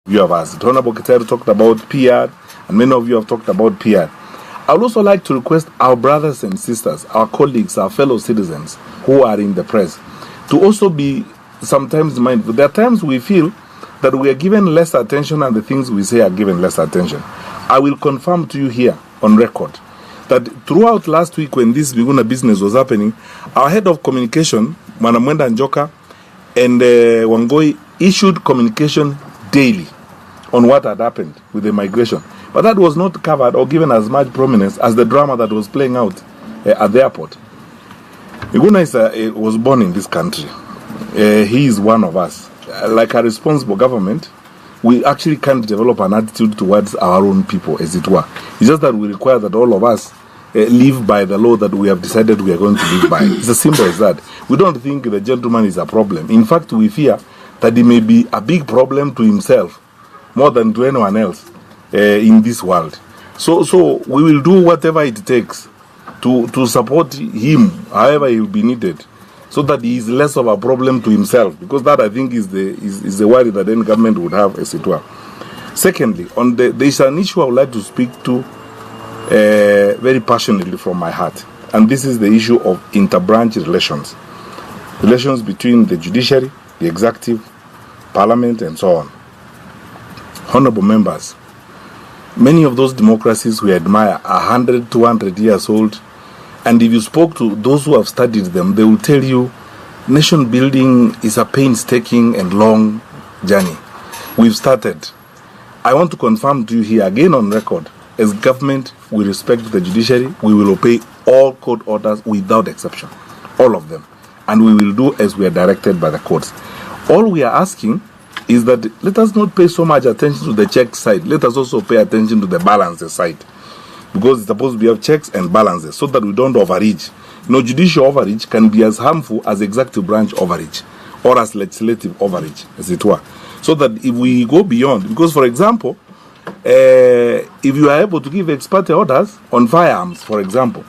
You have asked. Honorable Keteru talked about PR, and many of you have talked about PR. I would also like to request our brothers and sisters, our colleagues, our fellow citizens who are in the press, to also be sometimes mindful. There are times we feel that we are given less attention and the things we say are given less attention. I will confirm to you here on record that throughout last week when this Miguna business was happening, our head of communication, Mwanamwenda Njoka, and Wangoi issued communication daily on what had happened with the migration. But that was not covered or given as much prominence as the drama that was playing out at the airport. Miguna was born in this country. He is one of us. Like a responsible government, we actually can't develop an attitude towards our own people, as it were. It's just that we require that all of us live by the law that we have decided we are going to live by. It's as simple as that. We don't think the gentleman is a problem. In fact, we fear that he may be a big problem to himself more than to anyone else in this world. So we will do whatever it takes to support him, however he will be needed, so that he is less of a problem to himself, because that, I think, is the worry that any government would have, as it were. Secondly, there is an issue I would like to speak to very passionately from my heart, and this is the issue of inter-branch relations between the judiciary, the executive, parliament, and so on. Honorable members, many of those democracies we admire are 100, 200 years old, and if you spoke to those who have studied them, they will tell you nation building is a painstaking and long journey. We've started. I want to confirm to you here again on record, as government, we respect the judiciary. We will obey all court orders without exception, all of them, and we will do as we are directed by the courts. All we are asking is that let us not pay so much attention to the check side. Let us also pay attention to the balances side, because it's supposed to be of checks and balances, so that we don't overreach. Judicial overreach can be as harmful as executive branch overreach or as legislative overreach, as it were. So that if we go beyond, because for example, if you are able to give ex parte orders on firearms, for example,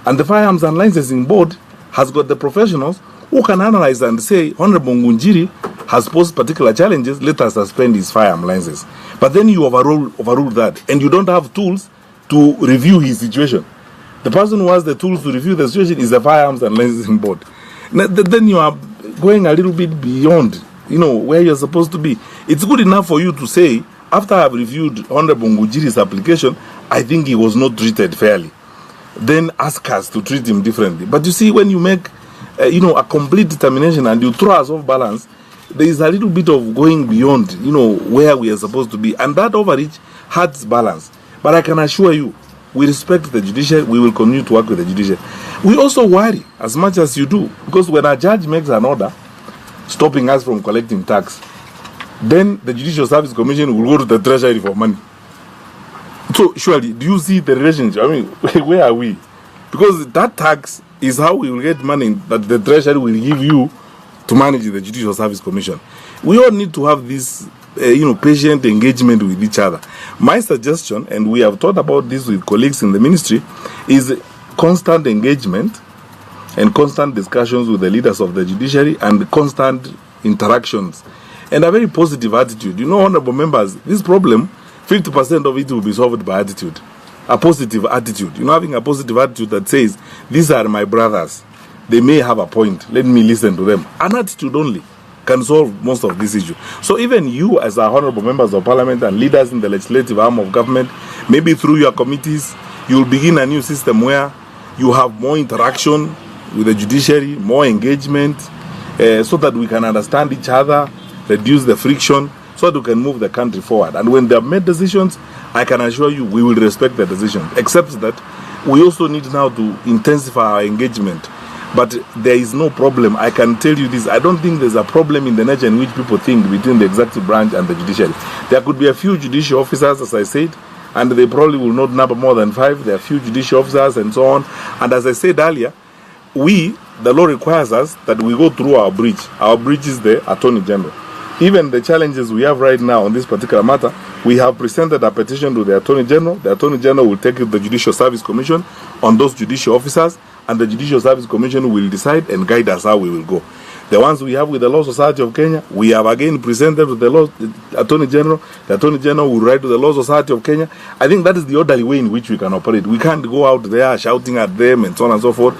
and the Firearms and Licensing Board has got the professionals who can analyze and say, Honorable Ngunjiri has posed particular challenges, let us suspend his firearm license. But then you overrule that, and you don't have tools to review his situation. The person who has the tools to review the situation is the Firearms and Licensing Board. Then you are going a little bit beyond, where you're supposed to be. It's good enough for you to say, after I've reviewed Honorable Ngujiri's application, I think he was not treated fairly. Then ask us to treat him differently. But you see, when you make a complete determination and you throw us off balance, there is a little bit of going beyond, where we are supposed to be. And that overreach hurts balance. But I can assure you, we respect the judiciary. We will continue to work with the judiciary. We also worry as much as you do, because when a judge makes an order stopping us from collecting tax, then the Judicial Service Commission will go to the Treasury for money. So, surely, do you see the relationship? I mean, where are we? Because that tax is how we will get money that the Treasury will give you to manage the Judicial Service Commission. We all need to have this, patient engagement with each other. My suggestion, and we have thought about this with colleagues in the ministry, is constant engagement and constant discussions with the leaders of the judiciary and constant interactions and a very positive attitude. Honorable members, this problem, 50% of it will be solved by attitude. A positive attitude. Having a positive attitude that says, these are my brothers. They may have a point. Let me listen to them. An attitude only can solve most of this issue. So even you, as our honorable members of parliament and leaders in the legislative arm of government, maybe through your committees, you will begin a new system where you have more interaction with the judiciary, more engagement, so that we can understand each other, reduce the friction, so that we can move the country forward. And when they have made decisions, I can assure you we will respect the decision, except that we also need now to intensify our engagement. But there is no problem. I can tell you this. I don't think there's a problem in the nature in which people think between the executive branch and the judiciary. There could be a few judicial officers, as I said, and they probably will not number more than 5. There are few judicial officers and so on. And as I said earlier, the law requires us that we go through our bridge. Our bridge is the Attorney General. Even the challenges we have right now on this particular matter, we have presented a petition to the Attorney General. The Attorney General will take it to the Judicial Service Commission on those judicial officers, and the Judicial Service Commission will decide and guide us how we will go. The ones we have with the Law Society of Kenya, we have again presented to the Attorney General. The Attorney General will write to the Law Society of Kenya. I think that is the orderly way in which we can operate. We can't go out there shouting at them and so on and so forth.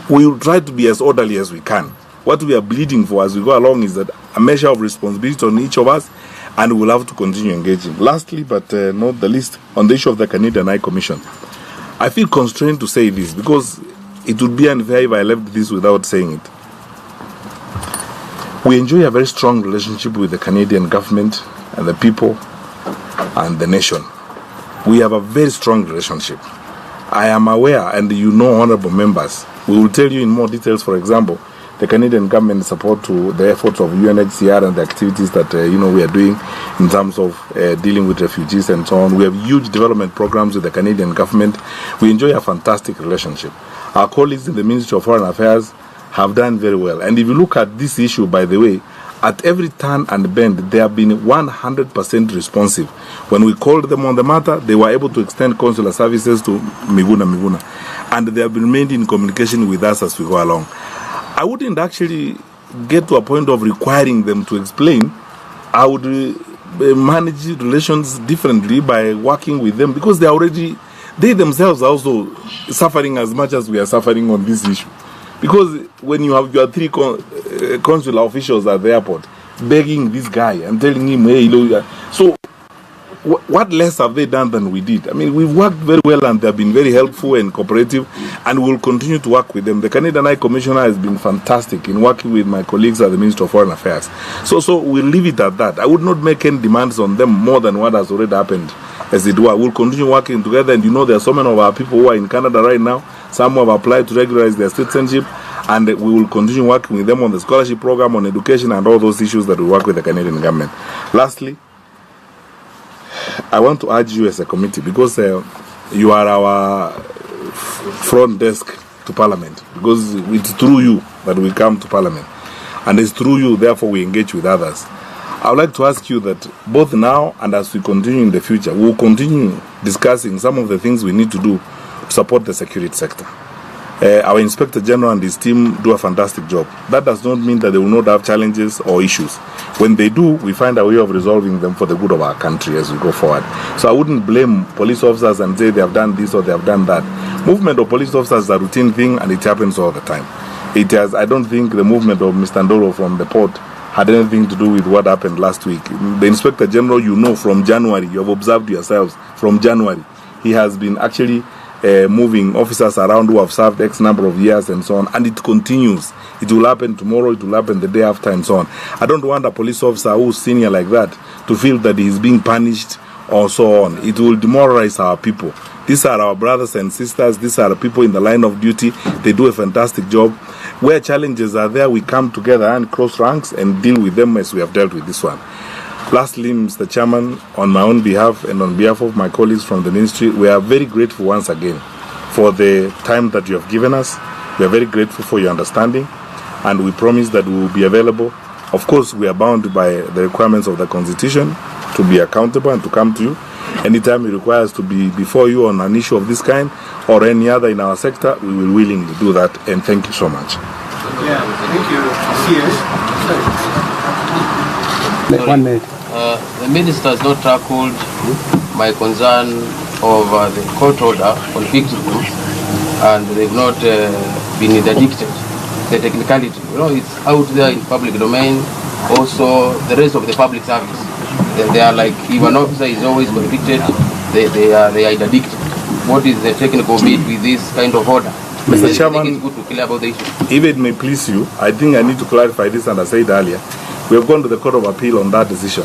We will try to be as orderly as we can. What we are bleeding for as we go along is that a measure of responsibility on each of us, and we'll have to continue engaging. Lastly, but not the least, on the issue of the Canadian High Commission, I feel constrained to say this because it would be unfair if I left this without saying it. We enjoy a very strong relationship with the Canadian government and the people and the nation. We have a very strong relationship. I am aware, and you know, honorable members, we will tell you in more details, for example, the Canadian government support to the efforts of UNHCR and the activities that we are doing in terms of dealing with refugees and so on. We have huge development programs with the Canadian government. We enjoy a fantastic relationship. Our colleagues in the Ministry of Foreign Affairs have done very well. And if you look at this issue, by the way, at every turn and bend, they have been 100% responsive. When we called them on the matter, they were able to extend consular services to Miguna. And they have remained in communication with us as we go along. I wouldn't actually get to a point of requiring them to explain. I would manage relations differently by working with them, because they themselves are also suffering as much as we are suffering on this issue. Because when you have your 3 consular officials at the airport begging this guy and telling him, hey, look, so what less have they done than we did? I mean, we've worked very well and they've been very helpful and cooperative, and we'll continue to work with them. The Canadian High Commissioner has been fantastic in working with my colleagues at the Ministry of Foreign Affairs. So we'll leave it at that. I would not make any demands on them more than what has already happened, as it were. We'll continue working together, and there are so many of our people who are in Canada right now. Some have applied to regularize their citizenship, and we will continue working with them on the scholarship program, on education, and all those issues that we work with the Canadian government. Lastly, I want to urge you as a committee, because you are our front desk to Parliament, because it's through you that we come to Parliament, and it's through you, therefore, we engage with others. I would like to ask you that both now and as we continue in the future, we will continue discussing some of the things we need to do to support the security sector. Our Inspector General and his team do a fantastic job. That does not mean that they will not have challenges or issues. When they do, we find a way of resolving them for the good of our country as we go forward. So I wouldn't blame police officers and say they have done this or they have done that. Movement of police officers is a routine thing, and it happens all the time. I don't think the movement of Mr. Ndolo from the port had anything to do with what happened last week. The Inspector General, from January, you have observed yourselves, from January, he has been actually moving officers around who have served X number of years and so on, and it continues. It will happen tomorrow, it will happen the day after, and so on. I don't want a police officer who's senior like that to feel that he is being punished or so on. It will demoralize our people. These are our brothers and sisters. These are people in the line of duty. They do a fantastic job. Where challenges are there, we come together and cross ranks and deal with them as we have dealt with this one. Lastly, Mr. Chairman, on my own behalf and on behalf of my colleagues from the ministry, we are very grateful once again for the time that you have given us. We are very grateful for your understanding, and we promise that we will be available. Of course, we are bound by the requirements of the Constitution to be accountable and to come to you. Anytime you require us to be before you on an issue of this kind or any other in our sector, we will willingly do that, and thank you so much. Yeah, thank you. 1 minute. The minister has not tackled my concern of the court order on victims, and they've not been interdicted. The technicality, it's out there in public domain. Also, the rest of the public service, they are like, if an officer is always convicted, they are interdicted. What is the technical bit with this kind of order? Mr. Chairman, it's good to clear about the issue. If it may please you, I think I need to clarify this, and I said earlier, we have gone to the Court of Appeal on that decision.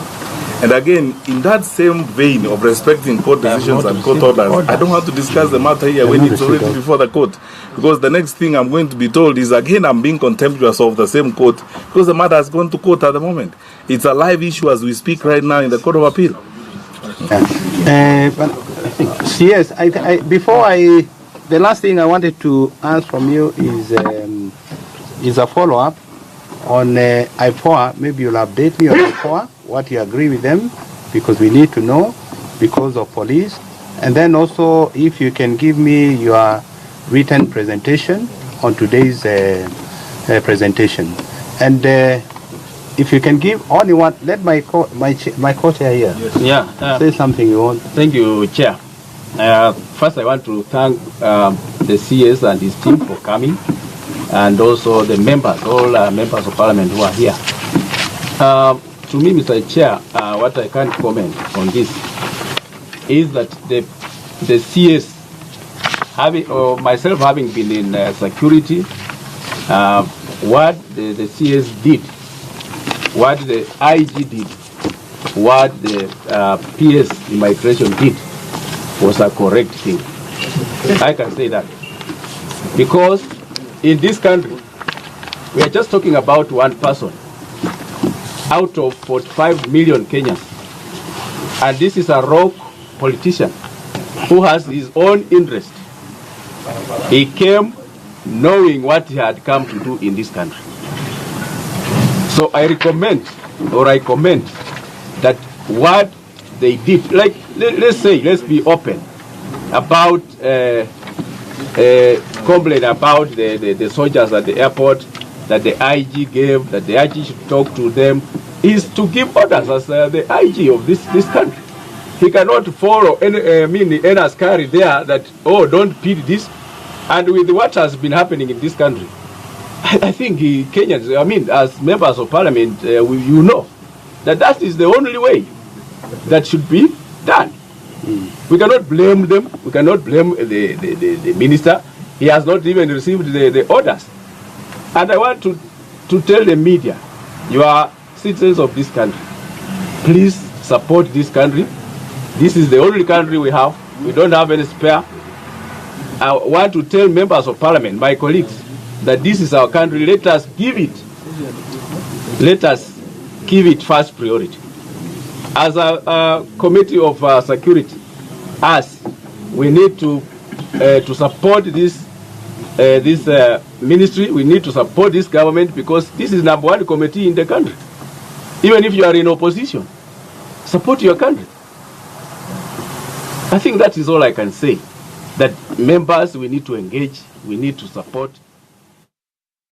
And again, in that same vein of respecting court decisions and court orders, I don't have to discuss the matter here when it's already before the court. Because the next thing I'm going to be told is, again, I'm being contemptuous of the same court, because the matter has gone to court at the moment. It's a live issue as we speak right now in the Court of Appeal. Yes, the last thing I wanted to ask from you is a follow-up on IPOA. Maybe you'll update me on IPOA, what you agree with them, because we need to know because of police. And then also, if you can give me your written presentation on today's presentation. And if you can give only one, let my co-chair here say something you want. Thank you, Chair. First, I want to thank the CS and his team for coming, and also the members, all members of Parliament who are here. To me, Mr. Chair, what I can comment on this is that the CS, myself having been in security, what the CS did, what the IG did, what the PS immigration did was a correct thing. I can say that. Because in this country, we are just talking about one person out of 45 million Kenyans. And this is a rogue politician who has his own interest. He came knowing what he had come to do in this country. So I recommend, or I commend, that what they did, like, let's be open about complaint about the soldiers at the airport, that the IG gave, that the IG should talk to them, is to give orders as the IG of this country. He cannot follow any askari there that, oh, don't feed this. And with what has been happening in this country, I think Kenyans, as members of Parliament, you know that is the only way that should be done. We cannot blame them. We cannot blame the minister. He has not even received the orders. And I want to tell the media, you are citizens of this country. Please support this country. This is the only country we have. We don't have any spare. I want to tell members of Parliament, my colleagues, that this is our country. Let us give it first priority. As a committee of security, we need to support this ministry. We need to support this government, because this is #1 committee in the country. Even if you are in opposition, support your country. I think that is all I can say. That members, we need to engage, we need to support